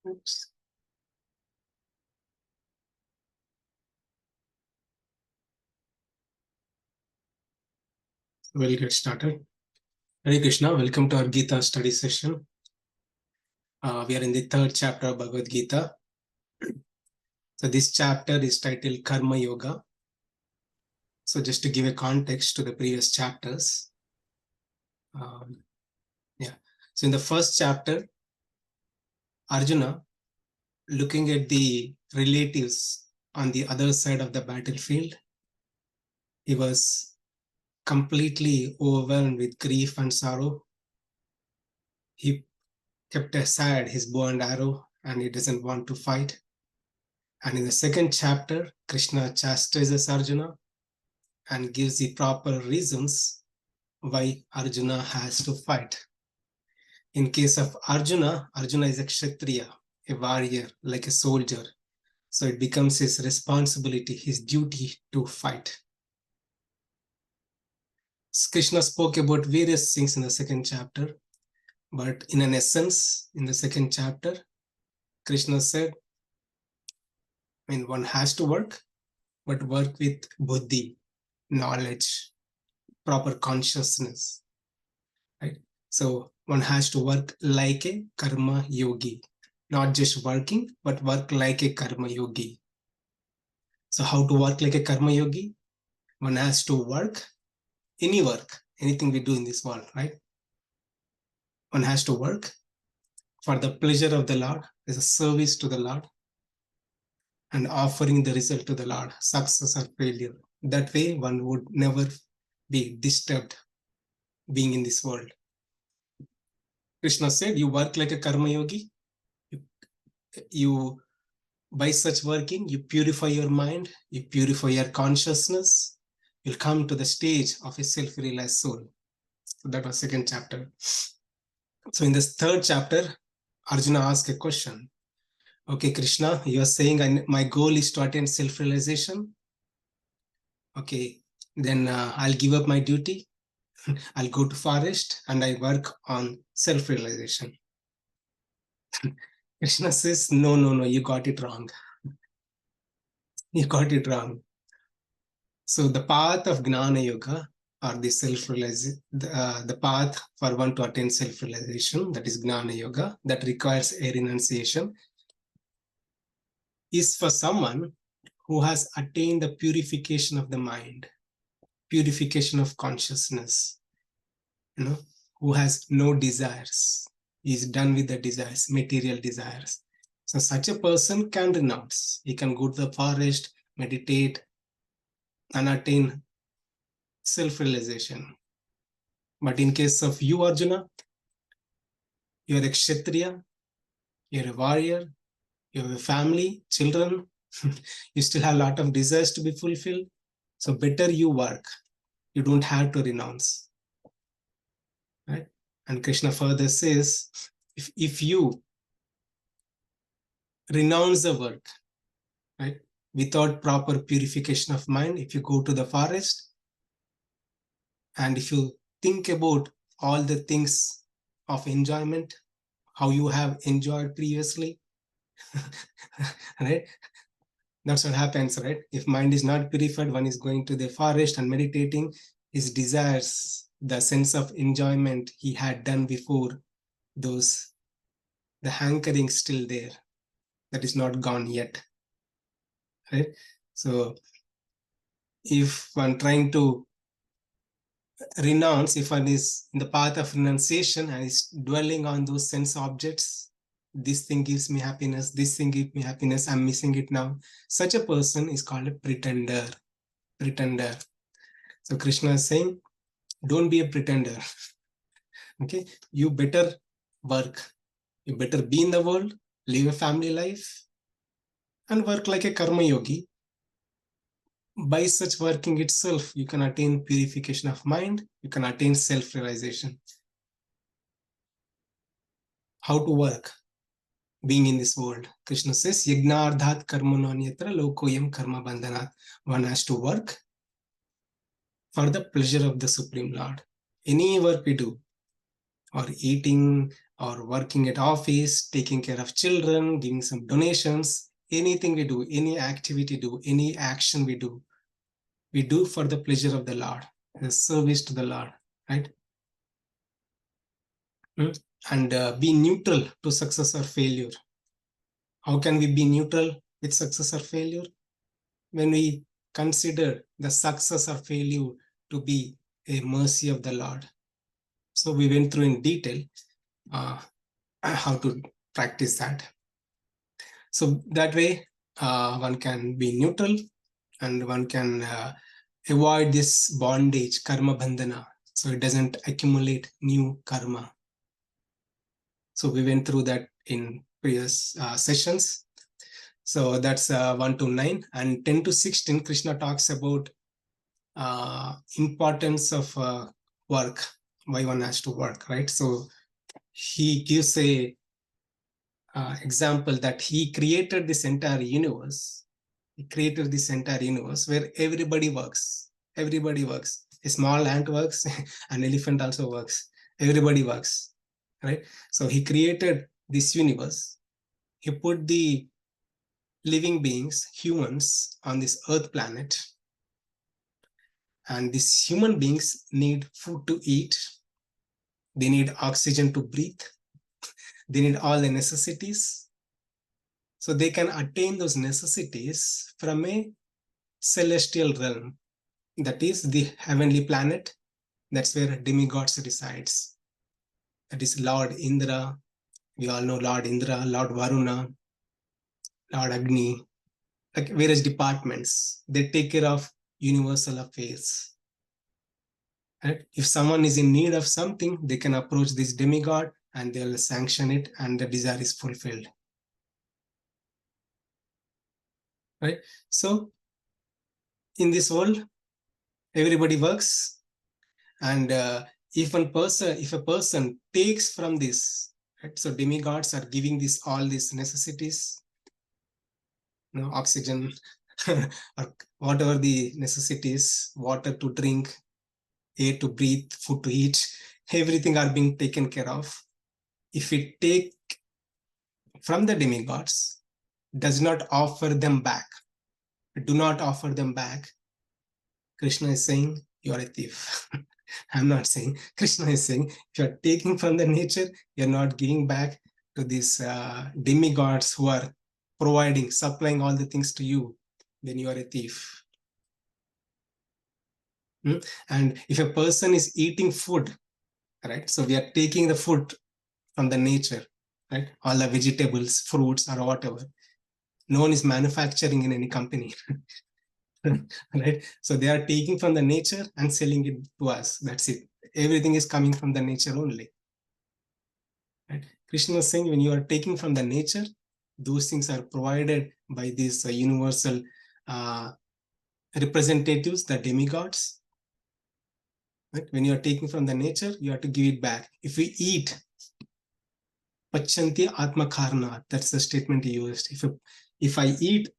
Oops. We'll get started. Hare Krishna, welcome to our Gita study session. We are in the third chapter of Bhagavad Gita. So this chapter is titled Karma Yoga. So just to give a context to the previous chapters. So in the first chapter, Arjuna, looking at the relatives on the other side of the battlefield, he was completely overwhelmed with grief and sorrow. He kept aside his bow and arrow and he doesn't want to fight. And in the second chapter, Krishna chastises Arjuna and gives the proper reasons why Arjuna has to fight. In case of Arjuna, Arjuna is a Kshatriya, a warrior, like a soldier. So it becomes his responsibility, his duty to fight. Krishna spoke about various things in the second chapter, but in an essence, in the second chapter, Krishna said, one has to work, but work with buddhi, knowledge, proper consciousness, right? So one has to work like a karma yogi, not just working, but work like a karma yogi. So how to work like a karma yogi? One has to work, any work, anything we do in this world, right? One has to work for the pleasure of the Lord, as a service to the Lord, and offering the result to the Lord, success or failure. That way one would never be disturbed being in this world. Krishna said, you work like a karma yogi. You by such working, you purify your mind, you purify your consciousness, you'll come to the stage of a self-realized soul. So that was second chapter. So in this third chapter, Arjuna asked a question. Okay, Krishna, you are saying my goal is to attain self-realization. Okay, then I'll give up my duty. I'll go to forest and I work on self-realization. Krishna says, no, you got it wrong. You got it wrong. So the path of Gnana Yoga, or the self-realization, the path for one to attain self-realization, that is Gnana Yoga, that requires a renunciation, is for someone who has attained the purification of the mind, purification of consciousness, who has no desires, is done with the desires, material desires. So such a person can renounce. He can go to the forest, meditate, and attain self-realization. But in case of you, Arjuna, you're a Kshatriya, you're a warrior, you have a family, children, you still have a lot of desires to be fulfilled. So better you work. You don't have to renounce. Right? And Krishna further says, if you renounce the work, right, without proper purification of mind, if you go to the forest and if you think about all the things of enjoyment, how you have enjoyed previously, right? That's what happens, right? If mind is not purified, one is going to the forest and meditating, his desires, the sense of enjoyment he had done before, the hankering still there. That is not gone yet, right? So if one trying to renounce, if one is in the path of renunciation and is dwelling on those sense objects, this thing gives me happiness, this thing gives me happiness, I'm missing it now. Such a person is called a pretender. Pretender. So Krishna is saying, don't be a pretender. Okay, you better work. You better be in the world, live a family life, and work like a karma yogi. By such working itself, you can attain purification of mind, you can attain self-realization. How to work being in this world? Krishna says, Yagnardhat karmanonyatra lokoyam karma bandhanat. One has to work for the pleasure of the Supreme Lord. Any work we do, or eating, or working at office, taking care of children, giving some donations, anything we do, any activity do, any action we do for the pleasure of the Lord, the service to the Lord, right? And be neutral to success or failure. How can we be neutral with success or failure? When we consider the success or failure to be a mercy of the Lord. So we went through in detail how to practice that. So that way one can be neutral and one can avoid this bondage, karma bandhana, so it doesn't accumulate new karma. So we went through that in previous sessions. So that's 1 to 9, and 10 to 16 Krishna talks about importance of work, why one has to work, right? So he gives a example that he created this entire universe. He created this entire universe where everybody works. Everybody works. A small ant works, an elephant also works. Everybody works, right? So he created this universe. He put the living beings, humans, on this earth planet. And these human beings need food to eat. They need oxygen to breathe. They need all the necessities. So they can attain those necessities from a celestial realm. That is the heavenly planet. That's where demigods resides. That is Lord Indra. We all know Lord Indra, Lord Varuna, Lord Agni, like various departments. They take care of universal affairs. Right? If someone is in need of something, they can approach this demigod and they'll sanction it and the desire is fulfilled. Right? So in this world, everybody works, and if a person takes from this, right? So demigods are giving this all these necessities, oxygen or whatever the necessities, water to drink, air to breathe, food to eat, everything are being taken care of. If we take from the demigods, does not offer them back, do not offer them back, Krishna is saying you are a thief. I'm not saying. Krishna is saying if you're taking from the nature, you're not giving back to these demigods who are providing, supplying all the things to you, then you are a thief. And if a person is eating food, right? So we are taking the food from the nature, right? All the vegetables, fruits, or whatever. No one is manufacturing in any company. Right? So they are taking from the nature and selling it to us. That's it. Everything is coming from the nature only. Right? Krishna is saying when you are taking from the nature, those things are provided by these universal representatives, the demigods. Right? When you are taking from the nature, you have to give it back. If we eat, pachanti atma karna, that's the statement he used. If I eat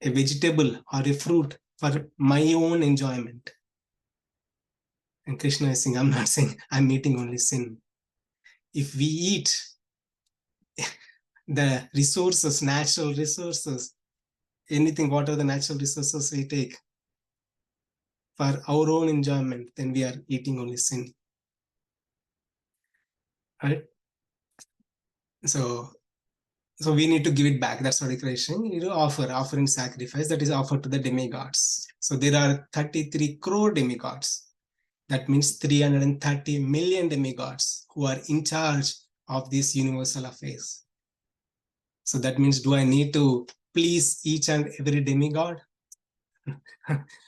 a vegetable or a fruit for my own enjoyment, and Krishna is saying, I'm not saying I'm eating only sin. If we eat the resources, natural resources, anything, what are the natural resources we take for our own enjoyment, then we are eating only sin. Right? So we need to give it back. That's what Krishna, offering sacrifice that is offered to the demigods. So there are 33 crore demigods. That means 330 million demigods who are in charge of these universal affairs. So that means, do I need to please each and every demigod?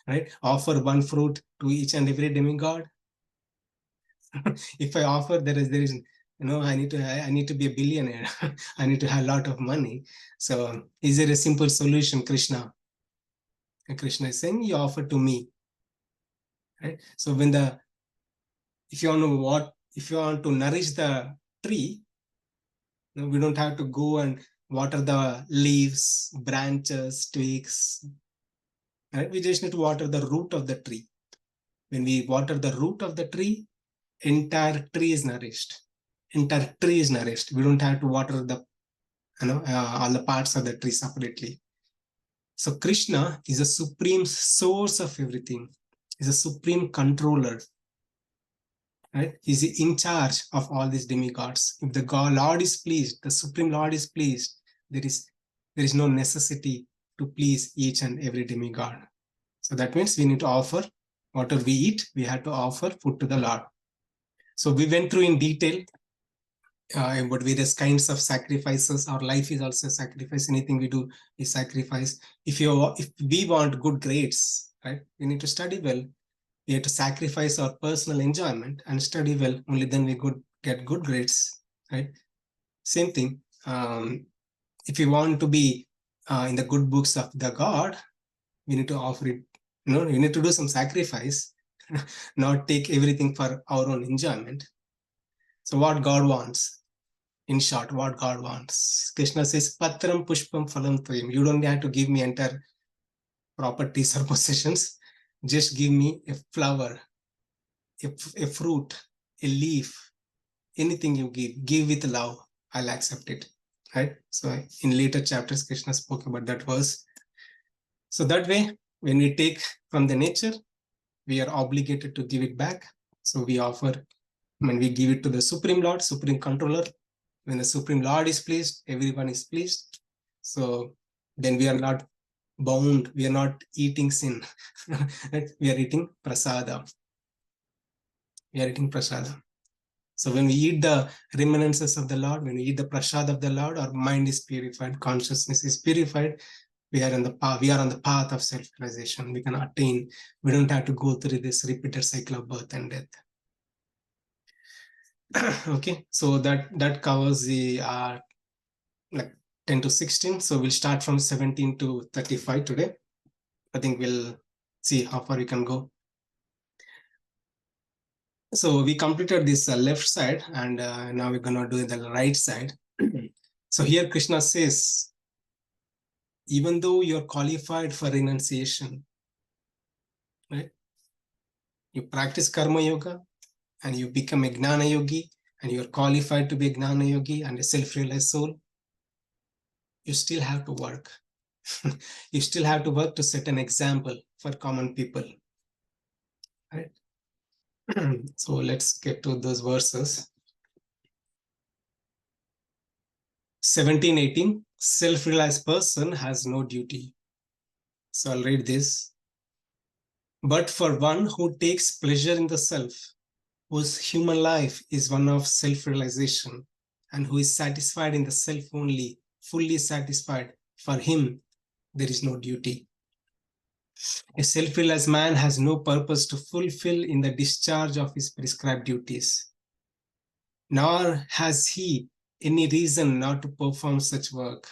Right? Offer one fruit to each and every demigod. If I offer, there is I need to be a billionaire. I need to have a lot of money. So is there a simple solution, Krishna? And Krishna is saying, you offer to me. Right? So if you want to nourish the tree, we don't have to go and water the leaves, branches, twigs. Right? We just need to water the root of the tree. When we water the root of the tree, entire tree is nourished. entire tree is nourished. We don't have to water the, all the parts of the tree separately. So Krishna is a supreme source of everything. He's a supreme controller. Right? He's in charge of all these demigods. If the God Lord is pleased, the Supreme Lord is pleased, there is no necessity to please each and every demigod. So that means we need to offer whatever we eat, we have to offer food to the Lord. So we went through in detail about various kinds of sacrifices. Our life is also a sacrifice. Anything we do is sacrifice. If we want good grades, right, we need to study well. We have to sacrifice our personal enjoyment and study well. Only then we could get good grades, right? Same thing. If you want to be in the good books of the God, we need to offer it. You need to do some sacrifice, not take everything for our own enjoyment. So what God wants, in short, what God wants. Krishna says, Patram Pushpam Phalam Tvayam. You don't have to give me entire properties or possessions. Just give me a flower, a fruit, a leaf, anything you give with love, I'll accept it. Right? So in later chapters, Krishna spoke about that verse. So that way, when we take from the nature, we are obligated to give it back. So we offer, when we give it to the Supreme Lord, Supreme Controller. When the Supreme Lord is pleased, everyone is pleased. So then we are not bound, we are not eating sin. We are eating prasada. We are eating prasada. So when we eat the reminiscences of the Lord, when we eat the prasad of the Lord, our mind is purified, consciousness is purified. We are on the path of self-realization. We can attain. We don't have to go through this repeated cycle of birth and death. Okay, so that covers the like 10 to 16. So we'll start from 17 to 35 today. I think we'll see how far we can go. So we completed this left side, and now we're gonna do the right side. So here Krishna says, even though you're qualified for renunciation, right? You practice karma yoga and you become a gnana yogi, and you're qualified to be a gnana yogi and a self-realized soul, you still have to work. You still have to work to set an example for common people. Right? So let's get to those verses. 17-18, self-realized person has no duty. So I'll read this. But for one who takes pleasure in the self, whose human life is one of self-realization, and who is satisfied in the self only, fully satisfied, for him there is no duty. A self-realized man has no purpose to fulfill in the discharge of his prescribed duties, nor has he any reason not to perform such work,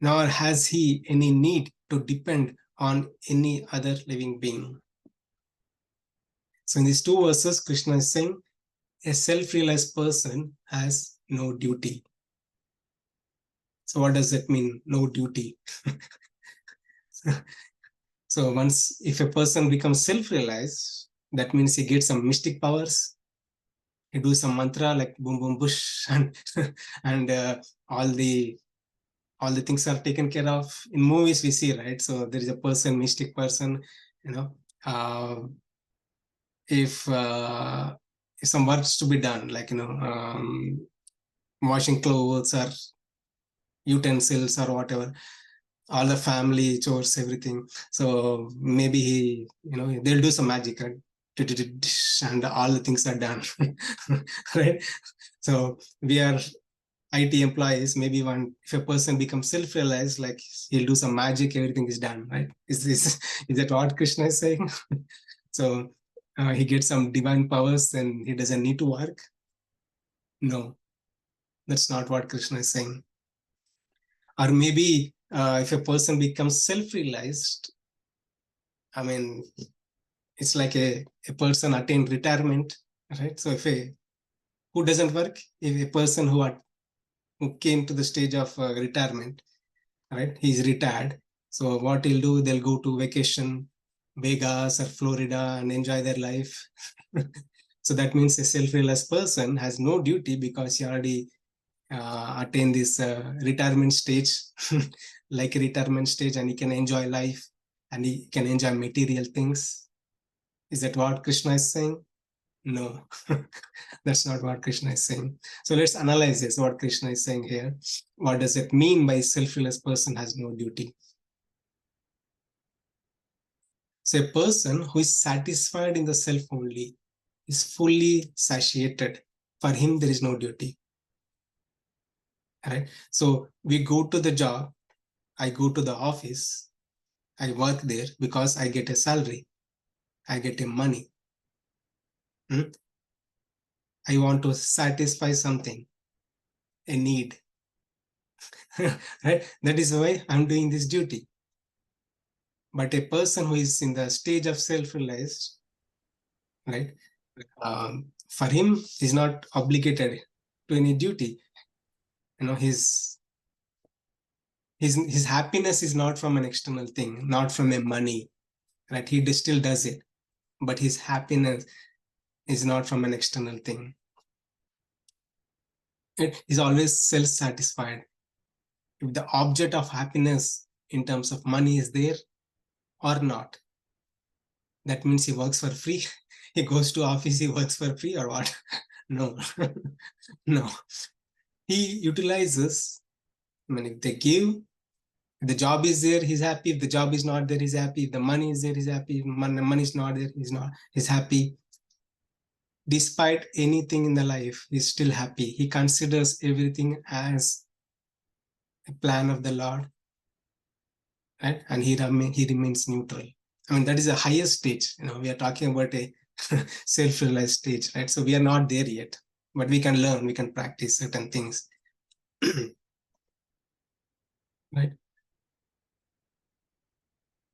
nor has he any need to depend on any other living being. So in these two verses, Krishna is saying a self-realized person has no duty. So what does that mean, no duty? So if a person becomes self-realized, that means he gets some mystic powers. He do some mantra like boom boom bush, and all the things are taken care of. In movies we see, right? So there is a person, mystic person, if some works to be done, like washing clothes or utensils or whatever, all the family chores, everything. So maybe they'll do some magic, right? And all the things are done. Right? So we are IT employees. Maybe if a person becomes self-realized, like he'll do some magic, everything is done, right? Is that what Krishna is saying? So he gets some divine powers and he doesn't need to work? No, that's not what Krishna is saying. Or maybe if a person becomes self-realized, I mean, it's like a person attained retirement, right? So who doesn't work? If a person who came to the stage of retirement, right? He's retired. So what he'll do, they'll go to vacation, Vegas or Florida, and enjoy their life. So that means a self-realized person has no duty because he already attained this retirement stage, like a retirement stage, and he can enjoy life and he can enjoy material things. Is that what Krishna is saying? No, that's not what Krishna is saying. So let's analyze this, what Krishna is saying here. What does it mean by self-realized person has no duty? So a person who is satisfied in the self only is fully satiated. For him, there is no duty. Right? So we go to the job, I go to the office, I work there because I get a salary, I get a money. I want to satisfy something, a need. Right? That is why I'm doing this duty. But a person who is in the stage of self-realized, right, for him is not obligated to any duty. You know, his happiness is not from an external thing, not from a money, right? He still does it, but his happiness is not from an external thing. It is always self-satisfied. If the object of happiness in terms of money is there or not, that means he works for free. He goes to office, he works for free or what? No, no. He utilizes, I mean, if they give, if the job is there, he's happy. If the job is not there, he's happy. If the money is there, he's happy. If money is not there, he's happy. Despite anything in the life, he's still happy. He considers everything as a plan of the Lord, right? And he remains neutral. I mean, that is the highest stage. You know, we are talking about a self-realized stage, right? So we are not there yet, but we can learn, we can practice certain things. Right?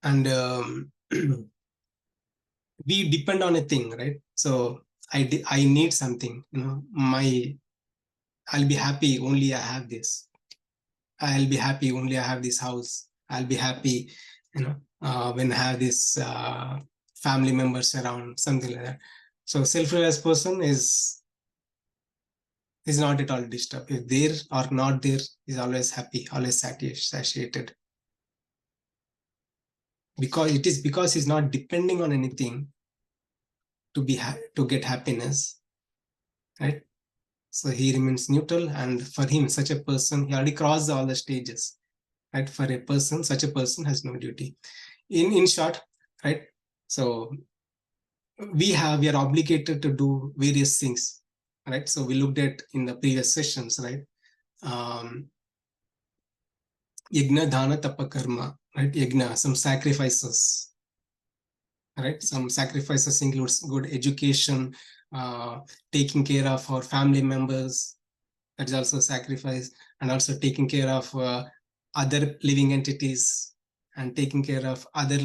And we depend on a thing, right? So I need something, you know, I'll be happy only I have this. I'll be happy only I have this house. I'll be happy, you know, when I have this family members around, something like that. So self-realized person is not at all disturbed. If there or not there, is always happy, always satiated. Because he's not depending on anything to get happiness, right? So he remains neutral, and for him, such a person, he already crossed all the stages, right? For a person, such a person has no duty. In short, right? So we are obligated to do various things, right? So we looked at in the previous sessions, right? Yagna, dana, tapa, karma, right? Yagna, some sacrifices, right? Some sacrifices includes good education, taking care of our family members. That is also sacrifice, and also taking care of other living entities and taking care of other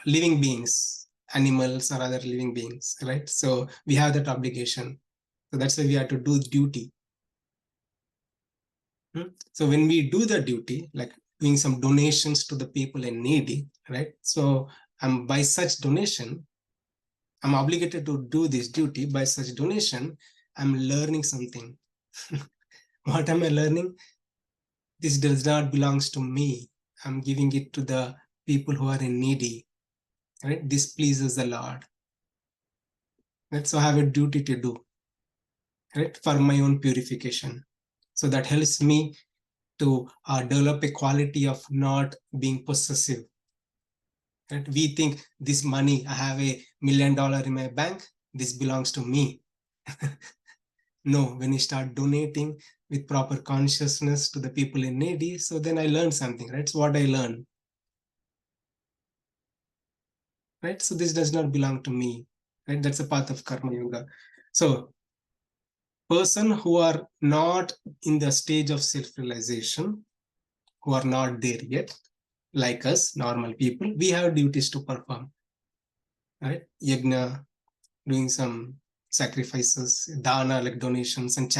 living beings, animals or other living beings, right? So we have that obligation. So that's why we have to do duty. So when we do the duty, like doing some donations to the people in needy, right? So by such donation, I'm obligated to do this duty. By such donation, I'm learning something. What am I learning? This does not belongs to me. I'm giving it to the people who are in needy. Right? This pleases the Lord. Right? So I have a duty to do, right, for my own purification. So that helps me to develop a quality of not being possessive. Right? We think this money, I have $1 million in my bank, this belongs to me. No, when you start donating with proper consciousness to the people in needy, so then I learned something, right? So what I learned, right? So this does not belong to me, right? That's a path of karma yoga. So person who are not in the stage of self-realization, who are not there yet, like us, normal people, we have duties to perform, right? Yagna, doing some sacrifices, dana, like donations, and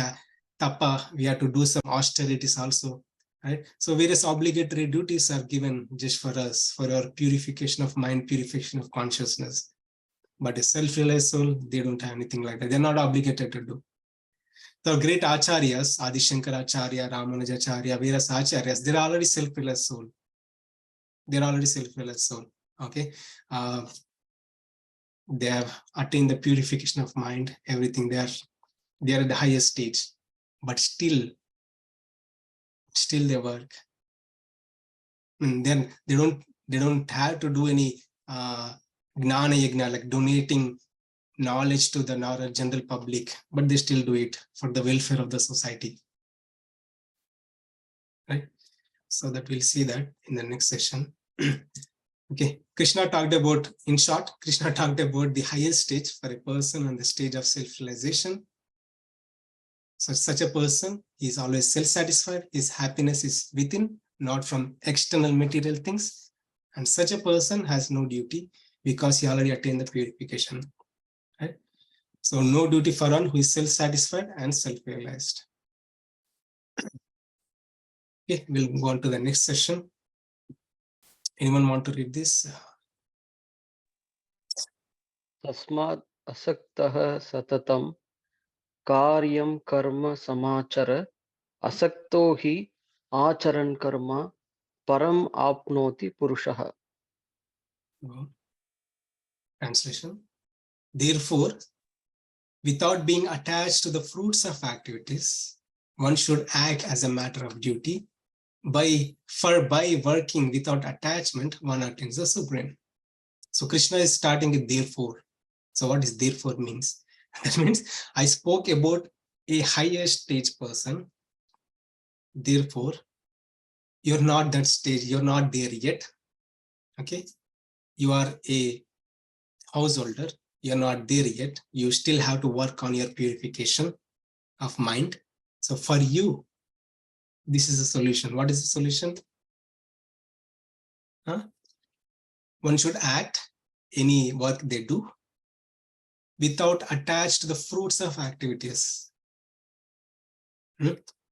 tapa, we have to do some austerities also, right? So various obligatory duties are given just for us, for our purification of mind, purification of consciousness. But a self-realized soul, they don't have anything like that. They're not obligated to do. The great acharyas, Adi Shankaracharya, Ramanujacharya, various acharyas, they're already self-realized soul. They're already self-realized soul. Okay. They have attained the purification of mind, everything. They are at the highest stage, but still they work. And then they don't have to do any gnana yagna, like donating knowledge to the general public, but they still do it for the welfare of the society. Right? So that we'll see that in the next session. Okay, Krishna talked about, in short, Krishna talked about the highest stage for a person on the stage of self-realization. So such a person is always self-satisfied. His happiness is within, not from external material things. And such a person has no duty because he already attained the purification. Right? So no duty for one who is self-satisfied and self-realized. Okay, we'll go on to the next session. Anyone want to read this? Tasmad asaktah satatam karyam karma samachara asakto hi acharan karma param apnoti purushaha. Translation. Therefore, without being attached to the fruits of activities, one should act as a matter of duty. By working without attachment, one attains the supreme. So Krishna is starting with therefore. So what is therefore means? That means I spoke about a higher stage person. Therefore, you're not that stage, you're not there yet. Okay, you are a householder, you're not there yet. You still have to work on your purification of mind. So for you, this is a solution. What is the solution? One should act any work they do without attached to the fruits of activities.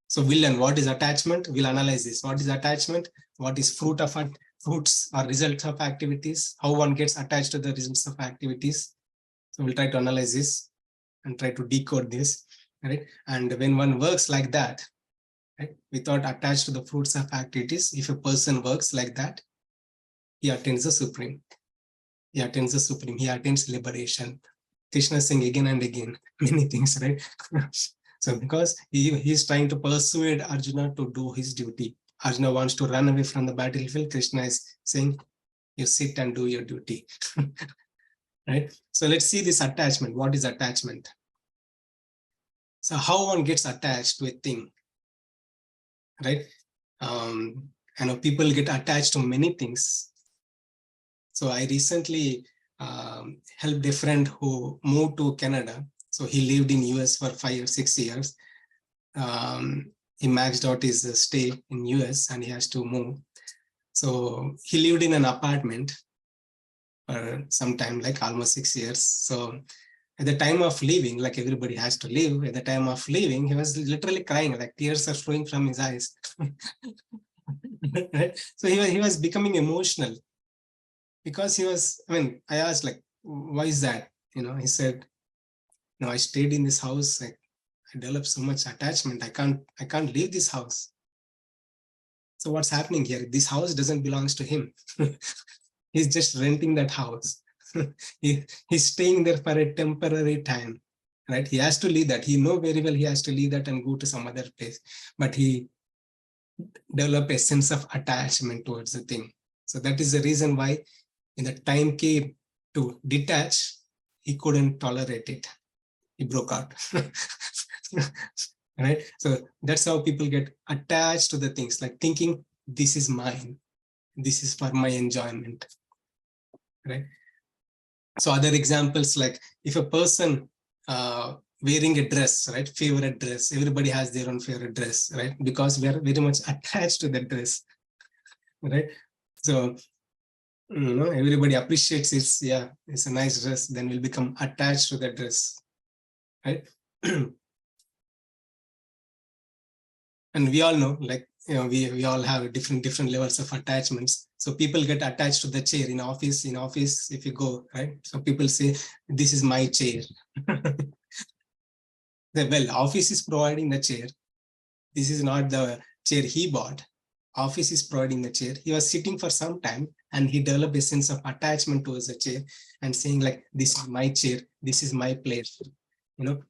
So we'll learn what is attachment. We'll analyze this. What is attachment? What is fruits or results of activities? How one gets attached to the results of activities. So we'll try to analyze this and try to decode this. Right? And when one works like that, right, without attached to the fruits of activities, if a person works like that, he attains the supreme. He attains the supreme. He attains liberation. Krishna is saying again and again many things, right? So because he is trying to persuade Arjuna to do his duty. Arjuna wants to run away from the battlefield. Krishna is saying, you sit and do your duty. Right? So let's see this attachment. What is attachment? So how one gets attached to a thing, right? I know people get attached to many things. So I recently helped a friend who moved to Canada. So he lived in US for 5 or 6 years. He maxed out his stay in US and he has to move. So he lived in an apartment for some time, like almost 6 years. So at the time of leaving, like everybody has to leave, at the time of leaving, he was literally crying, like tears are flowing from his eyes. So he was becoming emotional because he was, I asked, like, why is that? He said, no, I stayed in this house. I developed so much attachment. I can't leave this house. So what's happening here? This house doesn't belong to him. He's just renting that house. He's staying there for a temporary time, right? He has to leave that. He knows very well he has to leave that and go to some other place. But he developed a sense of attachment towards the thing. So that is the reason why in the time came to detach, he couldn't tolerate it. He broke out. Right? So that's how people get attached to the things, like thinking this is mine. This is for my enjoyment. Right? So other examples, like if a person wearing a dress, right? Favorite dress. Everybody has their own favorite dress, right? Because we are very much attached to that dress. Right? So everybody appreciates it. Yeah, it's a nice dress. Then we'll become attached to that dress. Right? And we all know, like we all have different levels of attachments. So people get attached to the chair in office. If you go, right? So people say, this is my chair. Well, office is providing the chair. This is not the chair he bought. Office is providing the chair. He was sitting for some time and he developed a sense of attachment towards the chair and saying like, this is my chair, this is my place.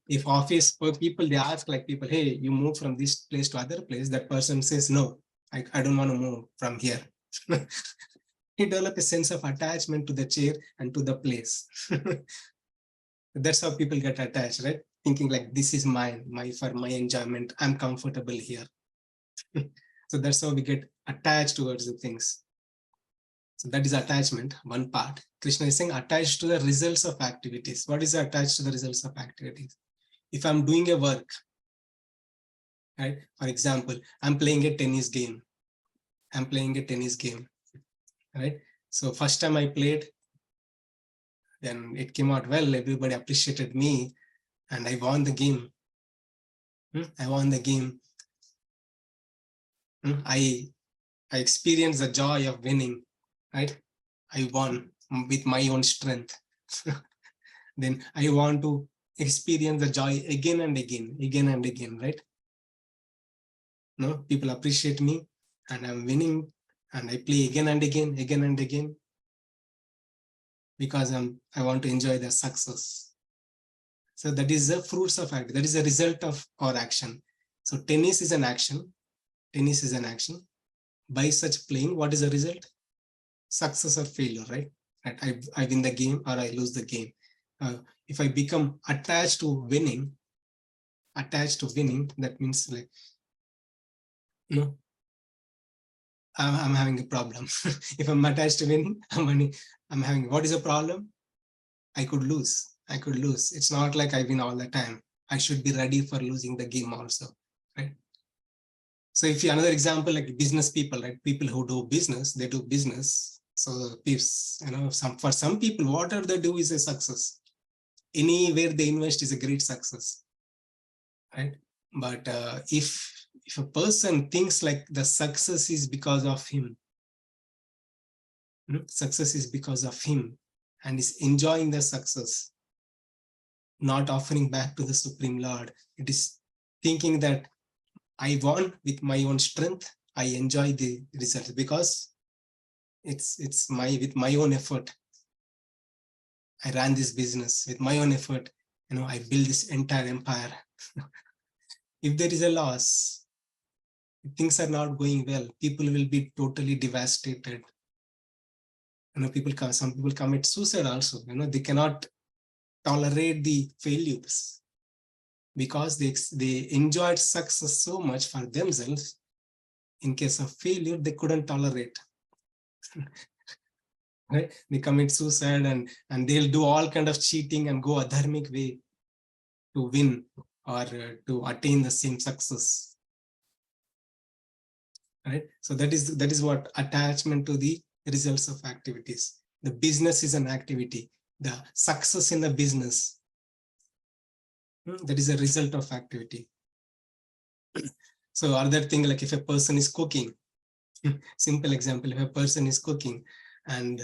If office people, they ask like people, hey, you move from this place to other place, that person says, no, I don't want to move from here. He developed a sense of attachment to the chair and to the place. That's how people get attached, right? Thinking like, this is mine, for my enjoyment, I'm comfortable here. So that's how we get attached towards the things. So that is attachment, one part. Krishna is saying attached to the results of activities. What is attached to the results of activities? If I'm doing a work, right? For example, I'm playing a tennis game. Right? So first time I played, then it came out well. Everybody appreciated me and I won the game. I experienced the joy of winning, right? I won with my own strength. Then I want to experience the joy again and again, right? No, people appreciate me and I'm winning and I play again and again, because I want to enjoy the success. So that is the fruits of act. That is the result of our action. So tennis is an action. By such playing, what is the result? Success or failure, right? I win the game or I lose the game. If I become attached to winning, that means like, I'm having a problem. If I'm attached to winning, I'm having, what is the problem? I could lose. It's not like I win all the time. I should be ready for losing the game also, right? So if you, another example, like business people, right? People who do business, they do business. So for some people, whatever they do is a success. Anywhere they invest is a great success, right? But if a person thinks like the success is because of him, and is enjoying the success, not offering back to the Supreme Lord, it is thinking that I won with my own strength, I enjoy the result because it's with my own effort. I ran this business with my own effort. I built this entire empire. If there is a loss, if things are not going well, people will be totally devastated. Some people commit suicide also. They cannot tolerate the failures because they enjoyed success so much for themselves. In case of failure, they couldn't tolerate. Right? They commit suicide and they'll do all kind of cheating and go adharmic way to win or to attain the same success. Right? So that is what attachment to the results of activities. The business is an activity. The success in the business, that is a result of activity. So other thing, like if a person is cooking, simple example, if a person is cooking and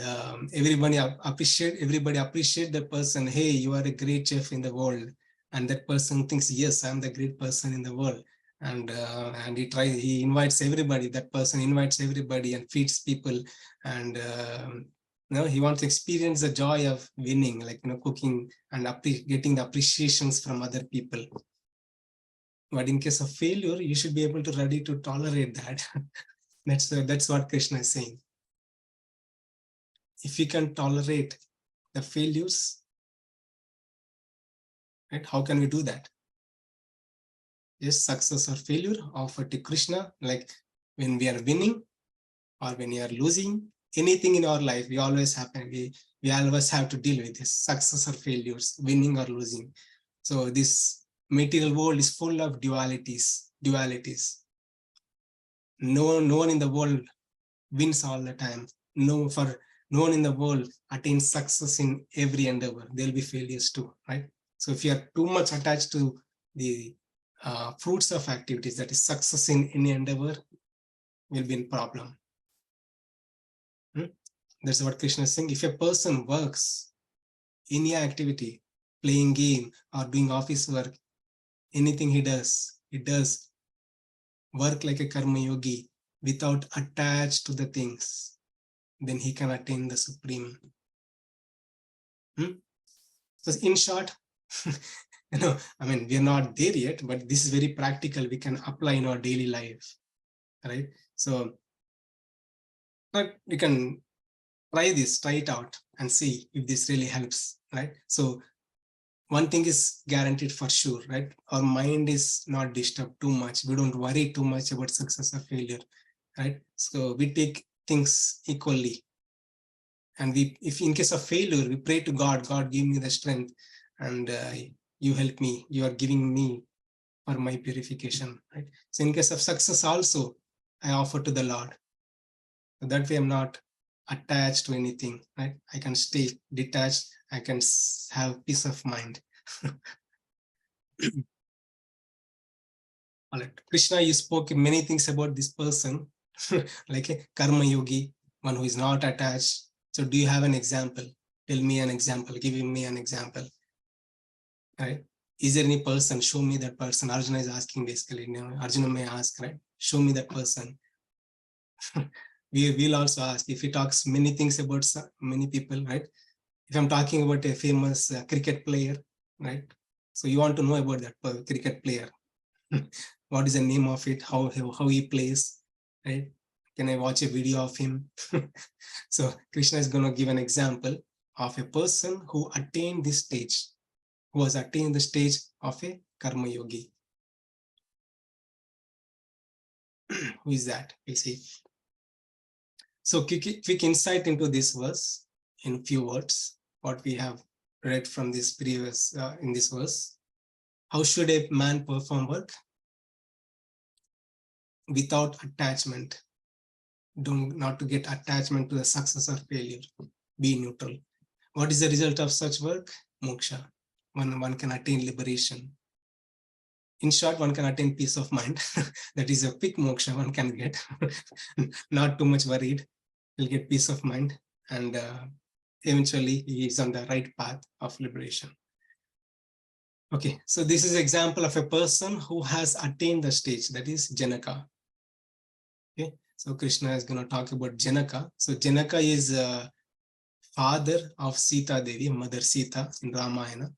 everybody appreciate the person, hey, you are a great chef in the world, and that person thinks, yes, I'm the great person in the world, and he invites everybody, that person invites everybody and feeds people, and he wants to experience the joy of winning, like cooking and getting the appreciations from other people. But in case of failure, you should be able to ready to tolerate that. That's what Krishna is saying. If we can tolerate the failures, right? How can we do that? Yes, success or failure offered to Krishna, like when we are winning or when we are losing, anything in our life, we always have to deal with this, success or failures, winning or losing. So this material world is full of dualities. No one in the world wins all the time. No one in the world attains success in every endeavor. There'll be failures too, right? So if you are too much attached to the fruits of activities, that is success in any endeavor, will be in problem. That's what Krishna is saying. If a person works any activity, playing game or doing office work, anything he does work like a karma yogi without attached to the things, then he can attain the supreme. So in short, I mean, we are not there yet, but this is very practical. We can apply in our daily life, right? So, but we can try it out and see if this really helps, right? So one thing is guaranteed for sure, right? Our mind is not disturbed too much. We don't worry too much about success or failure, right? So we take things equally. And if in case of failure, we pray to God, God, give me the strength, and you help me. You are giving me for my purification, right? So in case of success also, I offer to the Lord. So that way I'm not attached to anything, right? I can stay detached. I can have peace of mind. All right. Krishna, you spoke many things about this person, like a karma yogi, one who is not attached. So do you have an example? Tell me an example, give me an example. Right? Is there any person? Show me that person. Arjuna is asking basically. Arjuna may ask, right? Show me that person. We will also ask if he talks many things about many people, right? If I'm talking about a famous cricket player, right? So you want to know about that cricket player. What is the name of it? How he plays, right? Can I watch a video of him? So Krishna is going to give an example of a person who attained this stage, who has attained the stage of a karma yogi. Who is that? We'll see. So quick insight into this verse in few words, what we have read from this previous in this verse. How should a man perform work? Without attachment. Not to get attachment to the success or failure. Be neutral. What is the result of such work? Moksha. One can attain liberation. In short, one can attain peace of mind. That is a quick moksha one can get. Not too much worried. He'll get peace of mind, and eventually he is on the right path of liberation. Okay, so this is an example of a person who has attained the stage, that is Janaka. Okay, so Krishna is going to talk about Janaka. So Janaka is father of Sita Devi, Mother Sita in Ramayana.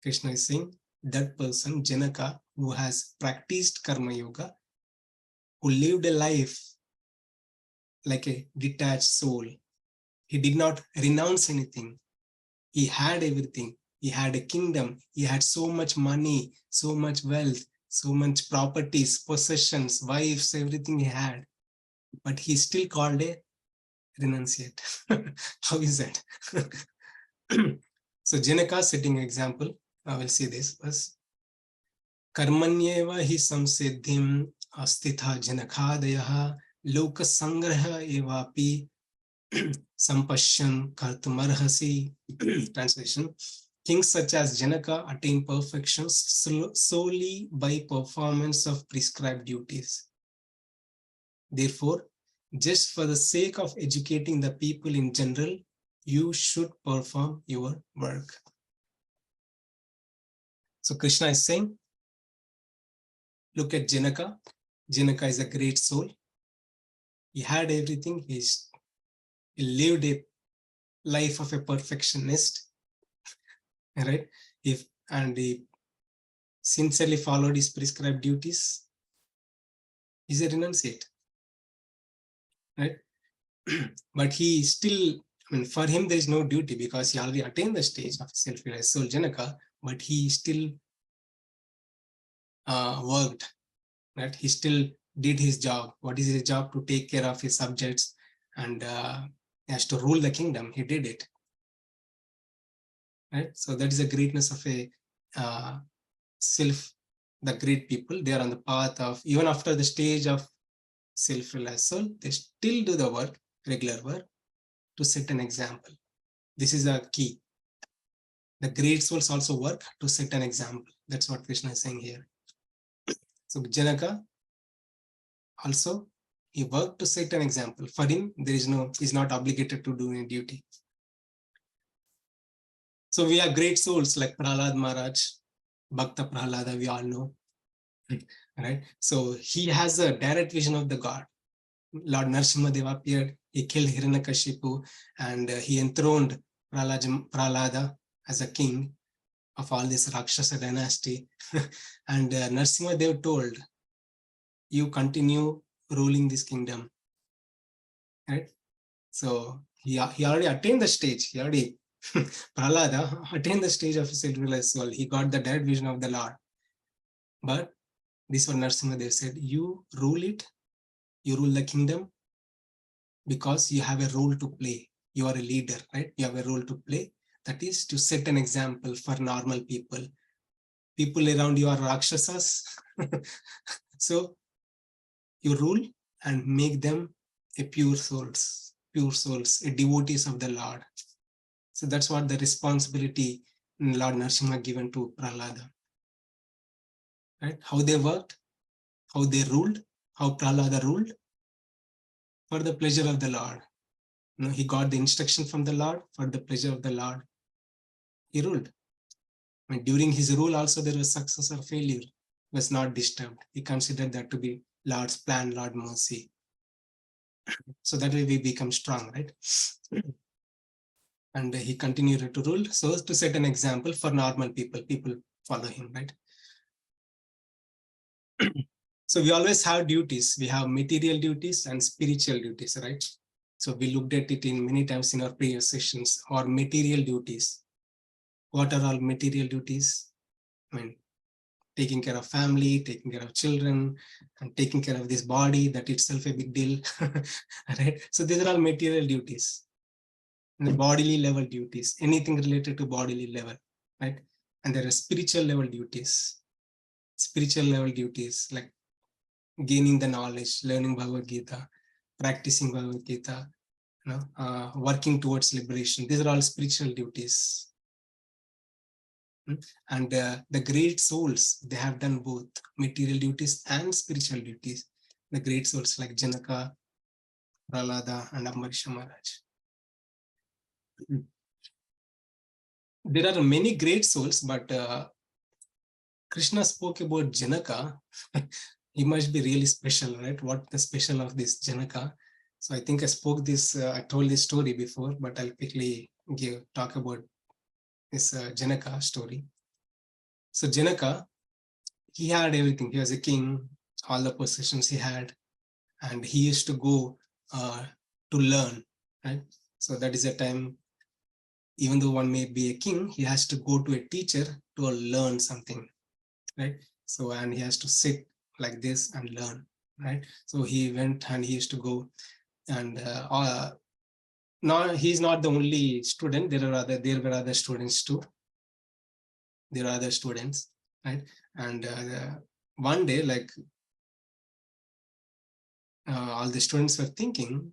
Krishna is saying that person, Janaka, who has practiced Karma Yoga, who lived a life like a detached soul. He did not renounce anything. He had everything. He had a kingdom. He had so much money, so much wealth, so much properties, possessions, wives, everything he had. But he still called a renunciate. How is that? So Janaka setting example. I will see this first. Karmanyeva hi samsiddhim astitha janakadayah loka sangraha evapi sampashyan kartumarhasi. Translation. Kings such as Janaka attain perfection solely by performance of prescribed duties. Therefore, just for the sake of educating the people in general, you should perform your work. So Krishna is saying, look at Janaka. Janaka is a great soul. He had everything. He lived a life of a perfectionist, right? And he sincerely followed his prescribed duties. He's a renunciate, right? But he still, I mean, for him, there is no duty because he already attained the stage of self-realized soul, Janaka, but he still worked, right? He still did his job. What is his job? To take care of his subjects, and he has to rule the kingdom. He did it, right? So that is the greatness of a the great people. They are on the path of, even after the stage of self-realized soul, they still do the work, regular work, to set an example. This is a key. The great souls also work to set an example. That's what Krishna is saying here. So Janaka also He worked to set an example. For him, he's not obligated to do any duty. So we have great souls like Prahlad Maharaj, Bhakta Prahlada, we all know. Right? So he has a direct vision of the God. Lord Narasimha appeared, he killed Hiranyakashipu, and he enthroned Prahlada as a king of all this Rakshasa dynasty. And Narasimha Dev told, you continue ruling this kingdom. Right? So he already attained the stage. He already, Prahlada attained the stage of self-realized soul. He got the direct vision of the Lord. But this was Narasimha Dev said, you rule it, you rule the kingdom, because you have a role to play. You are a leader, right? You have a role to play. That is to set an example for normal people. People around you are Rakshasas. So you rule and make them a pure souls, a devotees of the Lord. So that's what the responsibility Lord Narasimha given to Prahlada. Right? How they worked, how they ruled, how Prahlada ruled, for the pleasure of the Lord. You know, he got the instruction from the Lord for the pleasure of the Lord. He ruled. I mean, during his rule also there was success or failure, was not disturbed. He considered that to be Lord's plan, Lord's mercy. So that way we become strong, right? And he continued to rule, so to set an example for normal people. People follow him, right? So we always have duties. We have material duties and spiritual duties, right? So we looked at it in many times in our previous sessions, or material duties. What are all material duties? I mean, taking care of family, taking care of children, and taking care of this body, that itself a big deal. Right? So these are all material duties. And the bodily level duties, anything related to bodily level, right? And there are spiritual level duties. Spiritual level duties like gaining the knowledge, learning Bhagavad Gita, practicing Bhagavad Gita, working towards liberation. These are all spiritual duties. And the great souls, they have done both material duties and spiritual duties. The great souls like Janaka, Prahlada, and Ambarisha Maharaj. There are many great souls, but Krishna spoke about Janaka. He must be really special, right? What the special of this Janaka? So I think I I told this story before, but I'll quickly talk about this Janaka story. So Janaka, he had everything. He was a king, all the possessions he had, and he used to go to learn, right? So that is a time, even though one may be a king, he has to go to a teacher to learn something, right? So, and he has to sit like this and learn, right? So he went and he used to go, and now he's not the only student. There were other students too. There are other students, right? And one day, like all the students were thinking,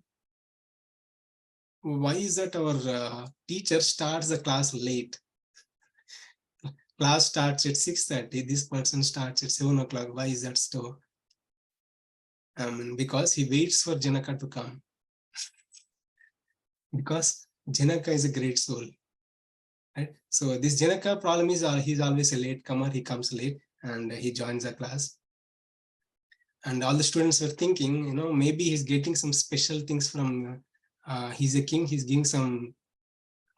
why is that our teacher starts the class late? Class starts at 6:30. This person starts at 7 o'clock. Why is that so? Because he waits for Janaka to come. Because Janaka is a great soul. Right? So this Janaka problem is he's always a late comer. He comes late and he joins the class. And all the students were thinking, maybe he's getting some special things from, he's a king, he's giving some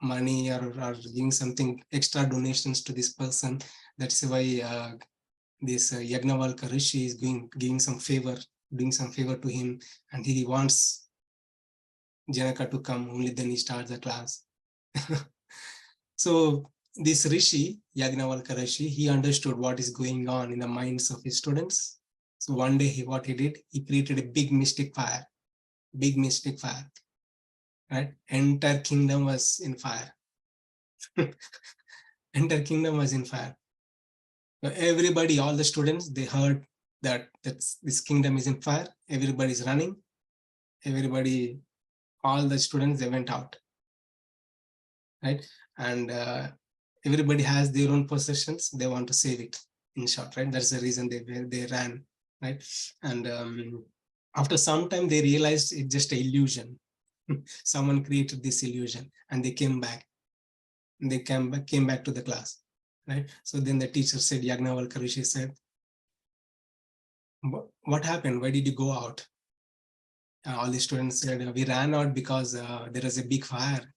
money or giving something extra donations to this person. That's why this Yagnavalkya Rishi is giving some favor, doing some favor to him, and he wants Janaka to come, only then he starts the class. So this Rishi, Yagnavalkya Rishi, he understood what is going on in the minds of his students. So one day what he did, he created a big mystic fire, right? Entire kingdom was in fire. Entire kingdom was in fire. So everybody, all the students, they heard that this kingdom is in fire. Everybody's running. Everybody, all the students, they went out, right? And everybody has their own possessions. They want to save it, in short, right? That's the reason they ran, right? And After some time, they realized it's just an illusion. Someone created this illusion, and they came back. And they came back to the class, right? So then the teacher said, Yagnavalkar Rishi said, what happened? Why did you go out? All the students said, we ran out because there was a big fire.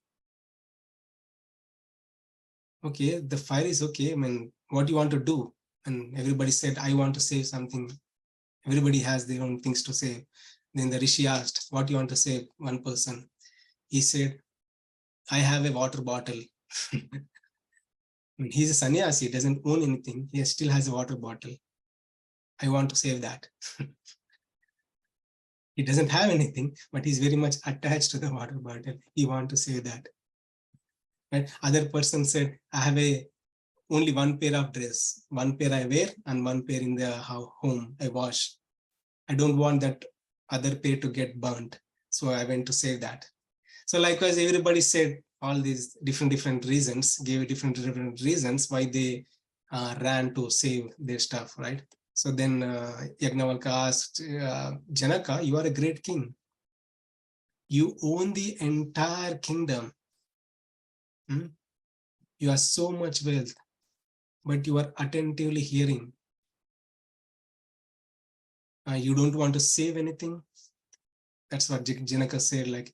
Okay, the fire is okay. I mean, what do you want to do? And everybody said, I want to save something. Everybody has their own things to save. Then the Rishi asked, what do you want to save? One person. He said, I have a water bottle. I mean, he's a sannyasi, doesn't own anything. He still has a water bottle. I want to save that. He doesn't have anything, but he's very much attached to the water bottle. He wants to save that. Right? Other person said, I have only one pair of dress. One pair I wear and one pair in the home I wash. I don't want that other pair to get burnt. So I went to save that. So likewise, everybody said all these different reasons, gave different reasons why they ran to save their stuff, right? So then Yagnavalkar asked Janaka, you are a great king. You own the entire kingdom. You have so much wealth, but you are attentively hearing. You don't want to save anything. That's what Janaka said, like,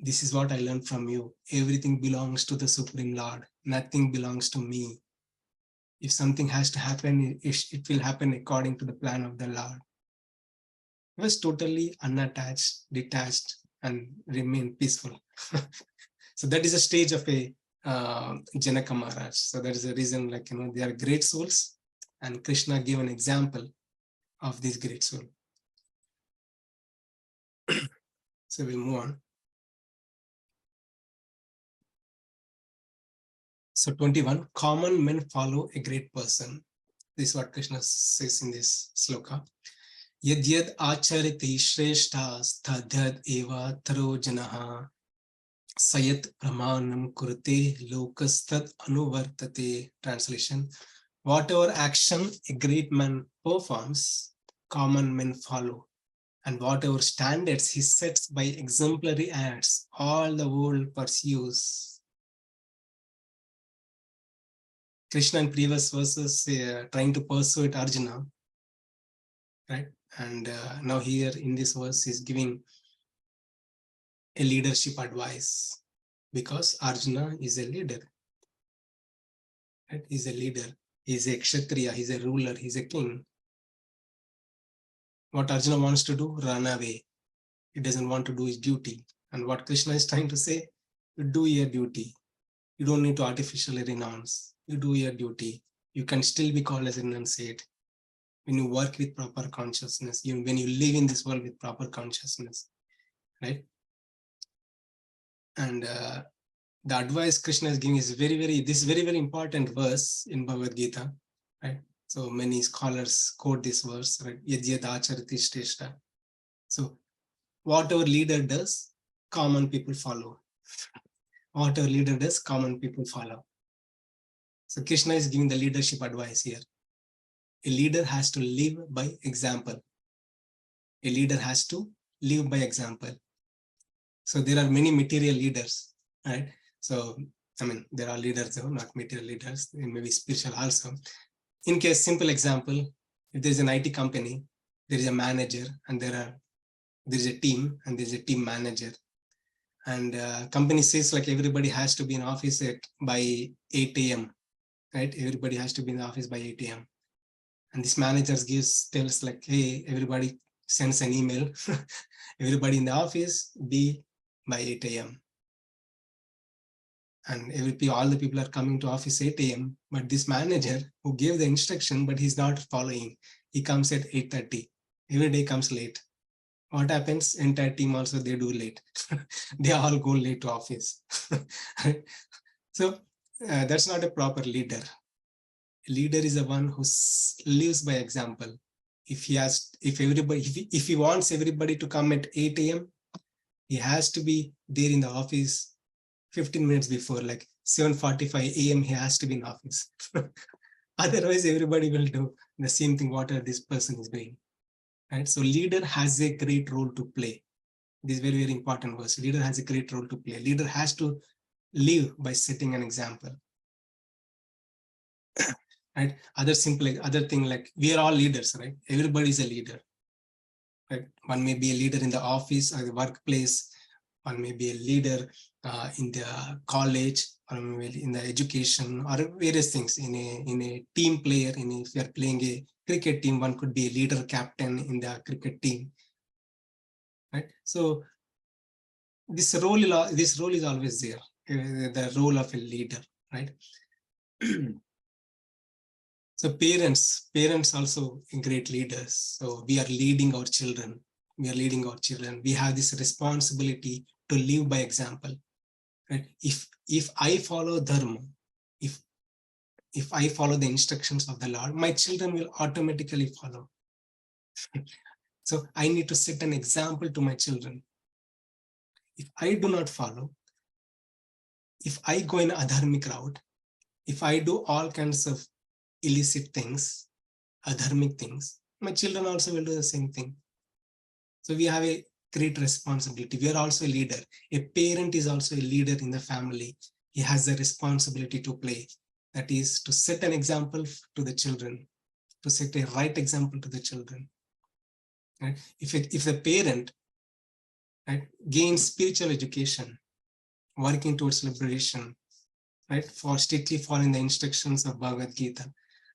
this is what I learned from you. Everything belongs to the Supreme Lord. Nothing belongs to me. If something has to happen, it will happen according to the plan of the Lord. He was totally unattached, detached, and remained peaceful. So that is a stage of a Janaka Maharaj. So that is the reason, like, they are great souls, and Krishna gave an example of this great soul. So we'll move on. So 21, common men follow a great person. This is what Krishna says in this sloka. Yad yad achariti shreshtas tadhyad eva taro janaha sayat pramanam kurte lokastad anuvartate. Translation: whatever action a great man performs, common men follow. And whatever standards he sets by exemplary acts, all the world pursues. Krishna in previous verses trying to persuade Arjuna, right? And now here in this verse is giving a leadership advice, because Arjuna is a leader, right? He's a leader, he's a kshatriya, he's a ruler, he's a king. What Arjuna wants to do, run away. He doesn't want to do his duty. And what Krishna is trying to say, you do your duty. You don't need to artificially renounce. You do your duty. You can still be called as a renunciate when you work with proper consciousness, when you live in this world with proper consciousness, right? And the advice Krishna is giving is very important verse in Bhagavad Gita, right? So many scholars quote this verse, right? Yad yad acharati shrestha. So whatever leader does, common people follow. Whatever leader does, common people follow. So Krishna is giving the leadership advice here. A leader has to live by example. A leader has to live by example. So there are many material leaders, right? So, I mean, there are leaders, not material leaders, maybe spiritual also. In case, simple example, if there's an IT company, there is a manager and there's a team and there's a team manager. And company says like everybody has to be in office by 8 a.m., right? Everybody has to be in the office by 8 a.m. And this manager tells like, hey, everybody sends an email, everybody in the office be by 8 a.m. And all the people are coming to office 8 a.m. But this manager who gave the instruction, but he's not following. He comes at 8:30. Every day comes late. What happens? Entire team also, they do late. They all go late to office. So that's not a proper leader. A leader is the one who lives by example. If he wants everybody to come at 8 a.m., he has to be there in the office 15 minutes before, like 7:45 a.m. he has to be in office. Otherwise, everybody will do the same thing whatever this person is doing, right? So leader has a great role to play. This is very, very important verse. Leader has a great role to play. Leader has to live by setting an example. Right? Other thing, like we are all leaders, right? Everybody is a leader. Right? One may be a leader in the office or the workplace. One may be a leader in the college, or maybe in the education, or various things. In a team player, if you are playing a cricket team, one could be a leader captain in the cricket team. Right? So this role is always there. The role of a leader, right? So parents also great leaders. So we are leading our children. We have this responsibility to live by example. Right? If I follow dharma, if I follow the instructions of the Lord, my children will automatically follow. So I need to set an example to my children. If I do not follow, if I go in adharmic route, if I do all kinds of illicit things, adharmic things, my children also will do the same thing. So we have a great responsibility. We are also a leader. A parent is also a leader in the family. He has a responsibility to play. That is to set an example to the children, to set a right example to the children. Right? If the parent, right, gains spiritual education, working towards liberation, right, for strictly following the instructions of Bhagavad Gita,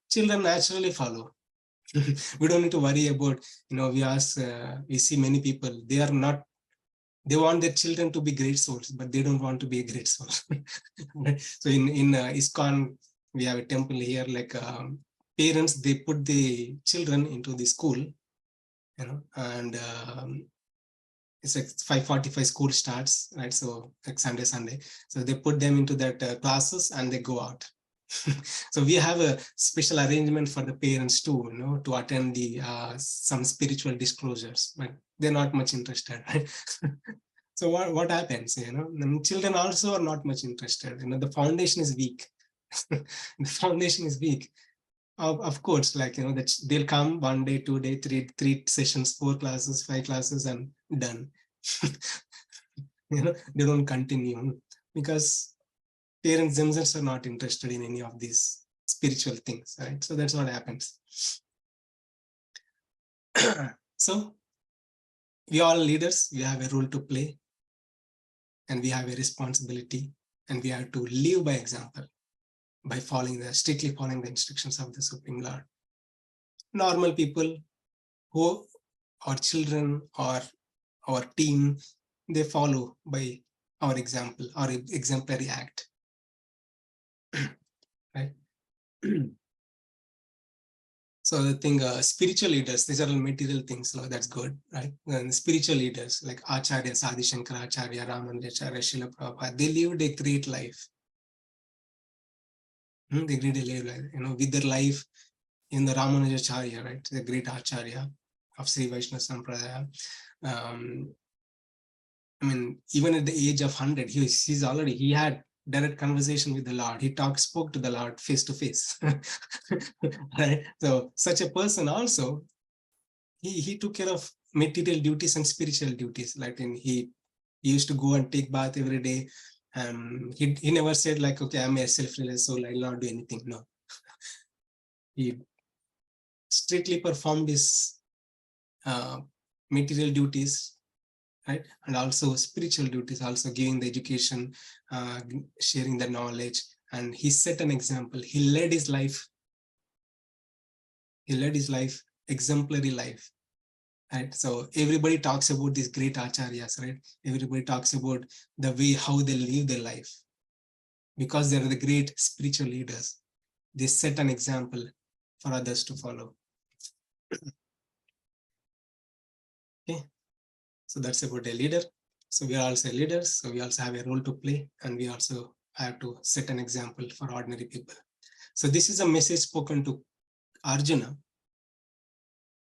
children naturally follow. We don't need to worry about, we see many people, they want their children to be great souls, but they don't want to be a great soul. Right? So in ISKCON, we have a temple here, like parents, they put the children into the school, and it's like 5:45 school starts, right? So like Sunday. So they put them into that classes and they go out. So we have a special arrangement for the parents too, to attend the some spiritual disclosures, but they're not much interested. Right? So what happens? The children also are not much interested. The foundation is weak. The foundation is weak. Of course, like they'll come 1 day, 2 day, three sessions, 4 classes, 5 classes, and done. They don't continue because parents themselves are not interested in any of these spiritual things, right? So that's what happens. So we are leaders. We have a role to play, and we have a responsibility, and we have to live by example, by strictly following the instructions of the Supreme Lord. Normal people, who our children or our team, they follow by our example, our exemplary act. Right? So the thing, spiritual leaders, these are all material things, so that's good, right? And spiritual leaders like Acharya, Adi Shankaracharya, Ramanujacharya, Srila Prabhupada, they lived a great life. They lived a life, with their life in the Ramanujacharya, right? The great Acharya of Sri Vaishnava Sampradaya. Even at the age of 100, he had direct conversation with the Lord. He spoke to the Lord face to face. Right? So such a person also, he took care of material duties and spiritual duties. Like he used to go and take bath every day. He never said like, okay, I'm a self-realized soul, I'll not do anything. No. He strictly performed his material duties, right? And also spiritual duties, also giving the education, sharing the knowledge. And he set an example. He led his life, exemplary life. Right? So everybody talks about these great acharyas, right? Everybody talks about the way how they live their life, because they are the great spiritual leaders. They set an example for others to follow. Okay, so that's about a leader. So we are also leaders, so we also have a role to play, and we also have to set an example for ordinary people. So this is a message spoken to Arjuna.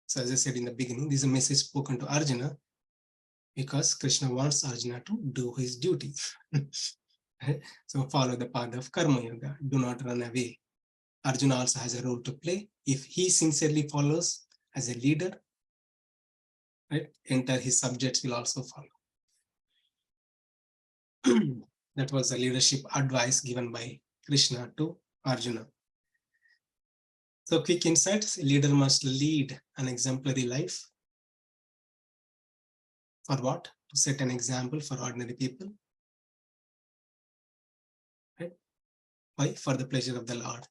So as I said in the beginning, this is a message spoken to Arjuna because Krishna wants Arjuna to do his duty. So follow the path of Karma Yoga. Do not run away. Arjuna also has a role to play. If he sincerely follows as a leader, right? Entire his subjects will also follow. That was the leadership advice given by Krishna to Arjuna. So quick insights: leader must lead an exemplary life. For what? To set an example for ordinary people. Right? Why? For the pleasure of the Lord.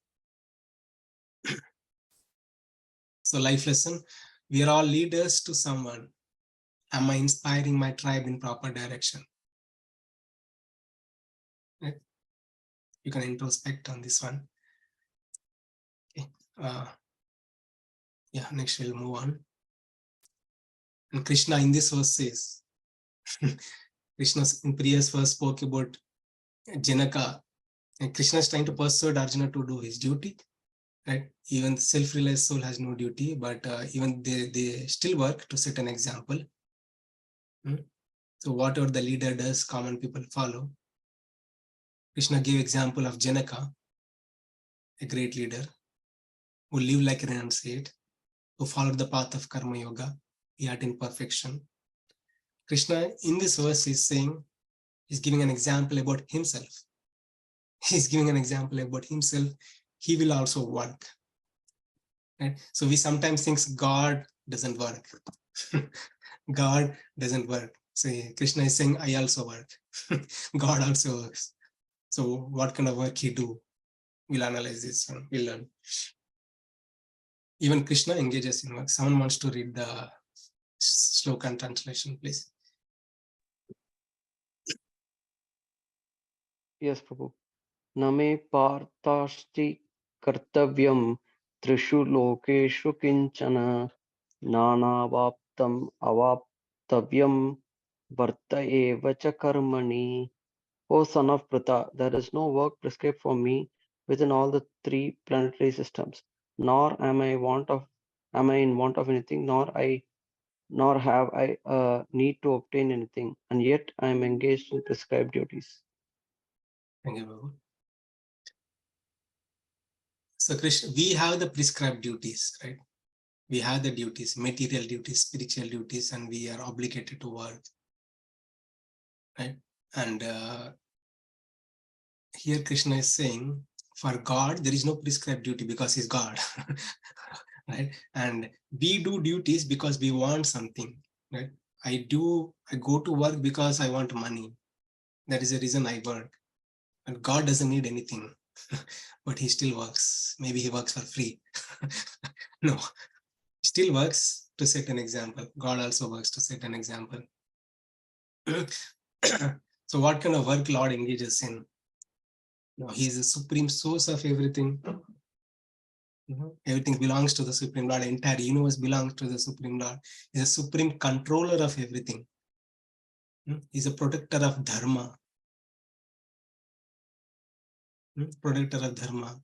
So life lesson: we are all leaders to someone. Am I inspiring my tribe in proper direction? Right? You can introspect on this one. Okay. Yeah, next we'll move on. And Krishna in this verse says, Krishna in previous verse spoke about Janaka, and Krishna is trying to persuade Arjuna to do his duty, right? Even self-realized soul has no duty, but even they still work to set an example. So whatever the leader does, common people follow. Krishna gave example of Janaka, a great leader, who lived like a renunciate, who followed the path of Karma Yoga, he had in perfection. Krishna in this verse is saying, he's giving an example about himself. He's giving an example about himself. He will also work. Right? So we sometimes think God doesn't work. God doesn't work. So Krishna is saying, I also work. God also works. So what kind of work he do? We'll analyze this one. We'll learn. Even Krishna engages in work. Someone wants to read the sloka translation, please. Yes, Prabhu. Name parthashti kartavyam trishu lokeshu kinchana nanavaptam avaptavyam varta eva cha karmani. O son of Pritha, there is no work prescribed for me within all the three planetary systems, nor am I in want of anything, nor have I need to obtain anything, and yet I am engaged in prescribed duties. Thank you, Babu. So Krishna, we have the prescribed duties, right? We have the duties, material duties, spiritual duties, and we are obligated to work, right? And here Krishna is saying, for God, there is no prescribed duty because he's God, right? And we do duties because we want something, right? I go to work because I want money. That is the reason I work. And God doesn't need anything, but he still works. Maybe he works for free. No, still works to set an example. God also works to set an example. So what kind of work Lord engages in? No, he is the supreme source of everything. Everything belongs to the Supreme Lord. The entire universe belongs to the Supreme Lord. He is a supreme controller of everything. He is a protector of dharma. Protector of dharma.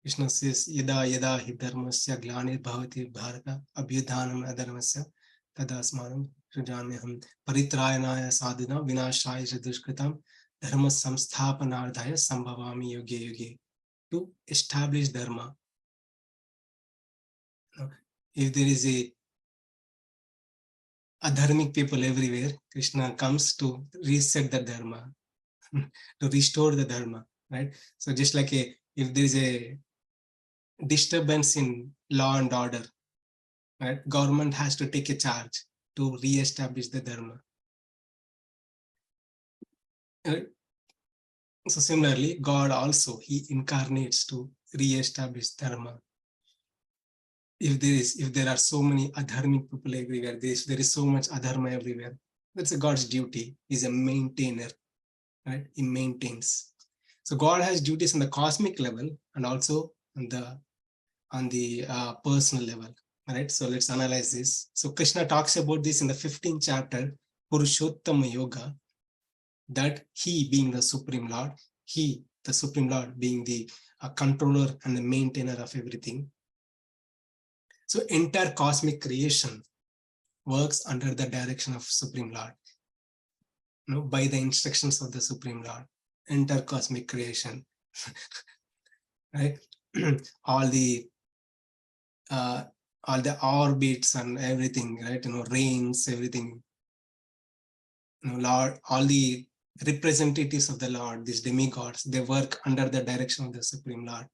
Krishna says, Yada yada hi dharmasya glanir bhavati bharata abhyudhanam adharmasya tadasmanam srijamyaham paritrayanaya sadhana vinashaya dushkritam dharma samsthapanardhaya sambhavami yuge yuge. To establish dharma. If there is a adharmic people everywhere, Krishna comes to reset the dharma, to restore the dharma, right? So just like if there is a disturbance in law and order, right? Government has to take a charge to re-establish the dharma. Right? So similarly, God also, he incarnates to re-establish dharma. If there are so many adharmic people everywhere, there is so much adharma everywhere. That's a God's duty. He's a maintainer, right? He maintains. So God has duties on the cosmic level and also on the personal level, right? So let's analyze this. So Krishna talks about this in the 15th chapter, Purushottama Yoga, that he being the Supreme Lord, he, the Supreme Lord, being the controller and the maintainer of everything. So entire cosmic creation works under the direction of Supreme Lord, by the instructions of the Supreme Lord. Entire cosmic creation, right? All the all the orbits and everything, right? Rains, everything. Lord, all the representatives of the Lord, these demigods, they work under the direction of the Supreme Lord.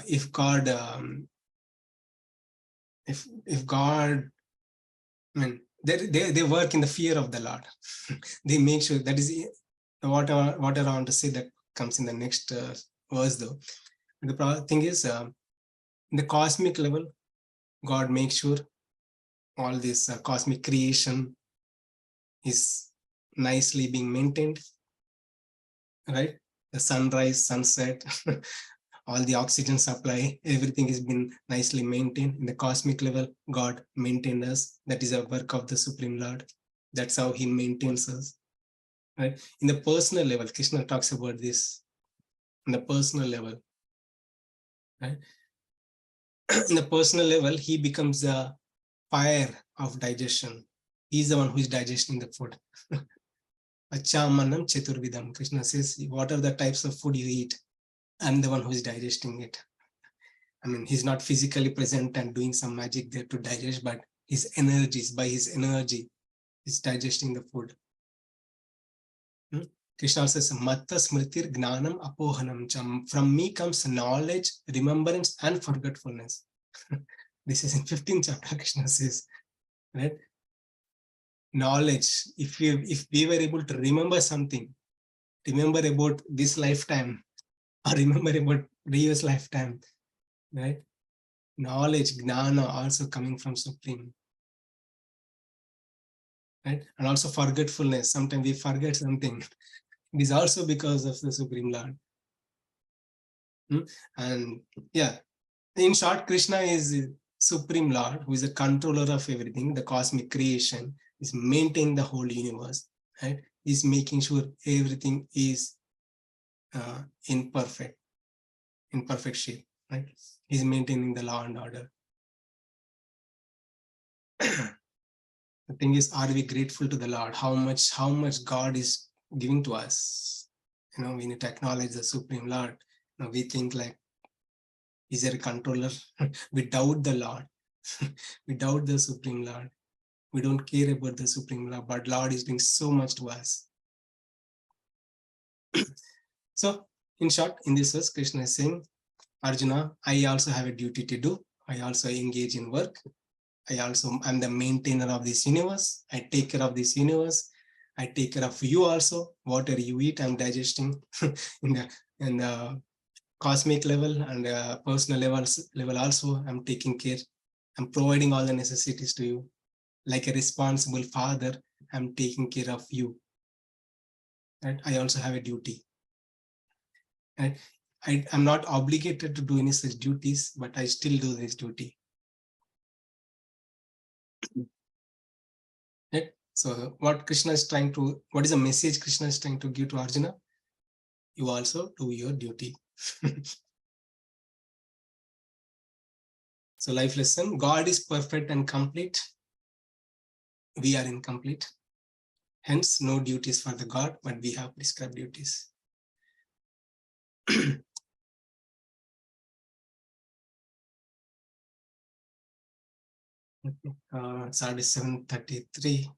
If God, if God, I mean, they work in the fear of the Lord. They make sure that is what I want to say that comes in the next verse though. The thing is, in the cosmic level, God makes sure all this cosmic creation is nicely being maintained, right? The sunrise, sunset, all the oxygen supply, everything has been nicely maintained. In the cosmic level, God maintained us. That is a work of the Supreme Lord. That's how he maintains us, right? In the personal level, Krishna talks about this. In the personal level, right? In the personal level, he becomes the fire of digestion. He's the one who is digesting the food. Achamanam Chaturvidam. Krishna says, what are the types of food you eat? I'm the one who is digesting it. I mean, he's not physically present and doing some magic there to digest, but his energies, by his energy, he's digesting the food. Krishna says, Matta Smritir Gnanam Apohanam Cham. From me comes knowledge, remembrance, and forgetfulness. This is in 15th chapter, Krishna says, right? Knowledge, if we were able to remember something, remember about this lifetime, or remember about previous lifetime, right? Knowledge, gnana, also coming from Supreme, right? And also forgetfulness. Sometimes we forget something. It is also because of the Supreme Lord. And yeah, in short, Krishna is Supreme Lord, who is a controller of everything, the cosmic creation, is maintaining the whole universe, right? Is making sure everything is in perfect shape, right? He's maintaining the law and order. The thing is, are we grateful to the Lord? How much God is giving to us? We need to acknowledge the Supreme Lord. We think like, is there a controller? We doubt the Lord. We doubt the Supreme Lord. We don't care about the Supreme Lord, but Lord is doing so much to us. So, in short, in this verse, Krishna is saying, Arjuna, I also have a duty to do. I also engage in work. I'm the maintainer of this universe. I take care of this universe. I take care of you also. Whatever you eat, I'm digesting in the cosmic level and personal level also. I'm taking care. I'm providing all the necessities to you. Like a responsible father, I'm taking care of you. Right? I also have a duty. Right? I'm not obligated to do any such duties, but I still do this duty. Right? So what is the message Krishna is trying to give to Arjuna? You also do your duty. So life lesson, God is perfect and complete. We are incomplete. Hence, no duties for the God, but we have prescribed duties. Sardi 7:33.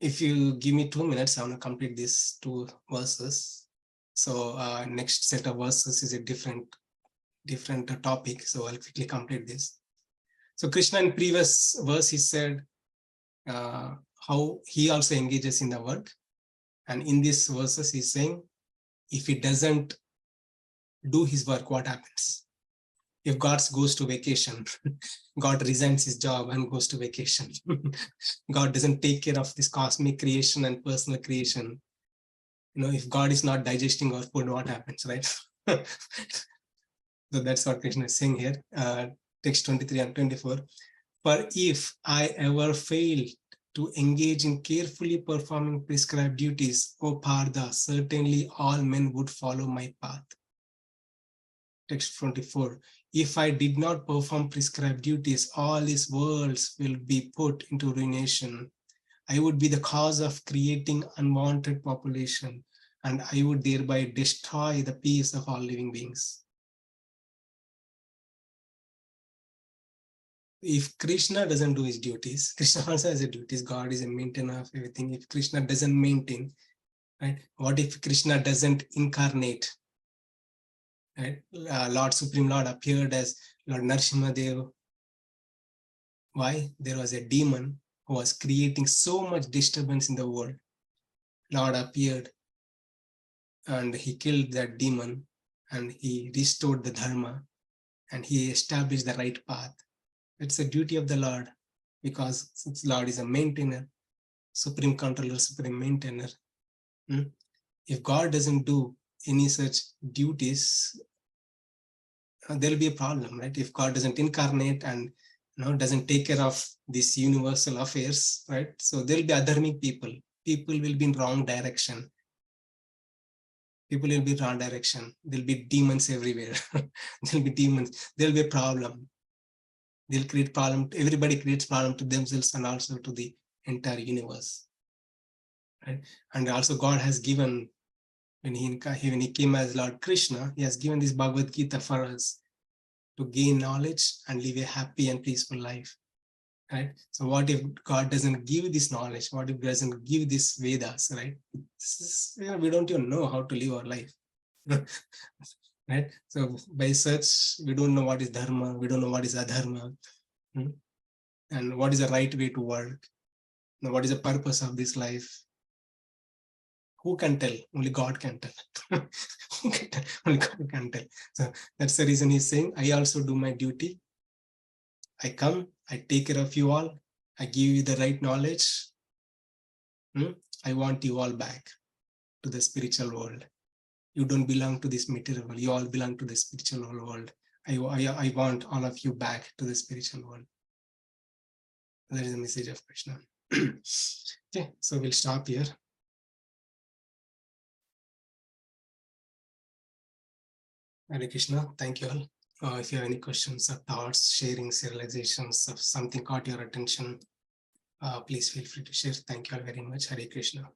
If you give me 2 minutes, I want to complete these 2 verses. So next set of verses is a different topic. So I'll quickly complete this. So Krishna in previous verse, he said how he also engages in the work. And in these verses, he's saying, if he doesn't do his work, what happens? If God goes to vacation, God resigns his job and goes to vacation. God doesn't take care of this cosmic creation and personal creation. If God is not digesting our food, what happens, right? So that's what Krishna is saying here. Text 23 and 24. For if I ever fail to engage in carefully performing prescribed duties, O Partha, certainly all men would follow my path. Text 24. If I did not perform prescribed duties, all these worlds will be put into ruination. I would be the cause of creating unwanted population, and I would thereby destroy the peace of all living beings. if Krishna doesn't do his duties, Krishna also has a duties. God is a maintainer of everything. If Krishna doesn't maintain, right? What if Krishna doesn't incarnate? Right? Lord Supreme Lord appeared as Lord Narasimhadev. Why? There was a demon who was creating so much disturbance in the world. Lord appeared and he killed that demon and he restored the dharma and he established the right path. It's a duty of the Lord because since Lord is a maintainer, supreme controller, supreme maintainer. If God doesn't do any such duties, there'll be a problem, right? If God doesn't incarnate and doesn't take care of these universal affairs, right? So there'll be adharmic people. People will be in wrong direction. People will be in wrong direction. There'll be demons everywhere. There'll be demons. There'll be a problem. They'll create problem. Everybody creates problem to themselves and also to the entire universe. Right? And also God has given, when he came as Lord Krishna, he has given this Bhagavad Gita for us to gain knowledge and live a happy and peaceful life. Right? So what if God doesn't give this knowledge? What if he doesn't give this Vedas, right? We don't even know how to live our life. Right? So by such, we don't know what is dharma, we don't know what is adharma, and what is the right way to work. Now, what is the purpose of this life? Who can tell? Only God can tell. Only God can tell. So that's the reason he's saying, I also do my duty. I come, I take care of you all. I give you the right knowledge. I want you all back to the spiritual world. You don't belong to this material world. You all belong to the spiritual world. I want all of you back to the spiritual world. That is the message of Krishna. Okay, so we'll stop here. Hare Krishna. Thank you all. If you have any questions or thoughts, sharings, realizations of something caught your attention, please feel free to share. Thank you all very much. Hare Krishna.